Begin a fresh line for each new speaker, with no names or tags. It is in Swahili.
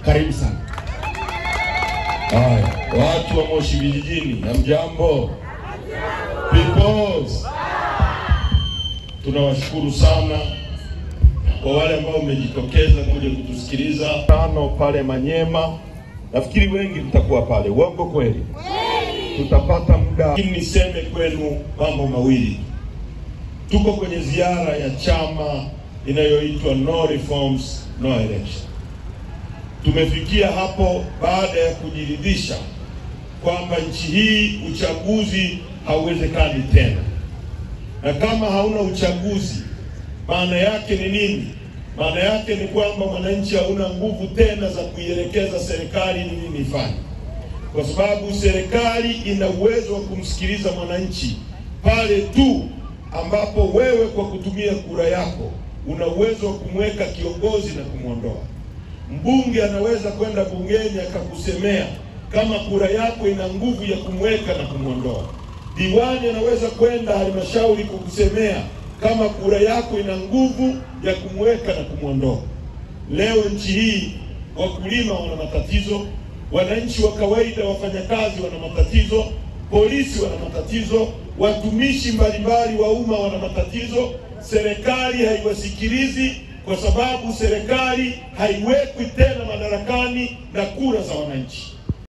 Karibu sana.
Haya, watu wa Moshi vijijini, hamjambo? Peoples. Tunawashukuru sana kwa wale ambao umejitokeza kuja kutusikiliza. Tano pale Manyema. Nafikiri wengi mtakuwa pale. Uongo kweli? Tutapata muda. Lakini niseme kwenu mambo mawili. Tuko kwenye ziara ya chama inayoitwa No Reforms, No Election. Tumefikia hapo baada ya kujiridhisha kwamba nchi hii uchaguzi hauwezekani tena. Na kama hauna uchaguzi, maana yake ni nini? Maana yake ni kwamba mwananchi hauna nguvu tena za kuielekeza serikali nini ifanye. Kwa sababu serikali ina uwezo wa kumsikiliza mwananchi pale tu ambapo wewe kwa kutumia kura yako una uwezo wa kumweka kiongozi na kumuondoa. Mbunge anaweza kwenda bungeni akakusemea kama kura yako ina nguvu ya kumweka na kumuondoa. Diwani anaweza kwenda halmashauri kukusemea kama kura yako ina nguvu ya kumweka na kumuondoa. Leo nchi hii wakulima wana matatizo, wananchi wa kawaida, wafanyakazi wana matatizo, polisi wana matatizo, watumishi mbalimbali wa umma wana matatizo. Serikali haiwasikilizi kwa sababu serikali haiwekwi tena madarakani na kura za wananchi.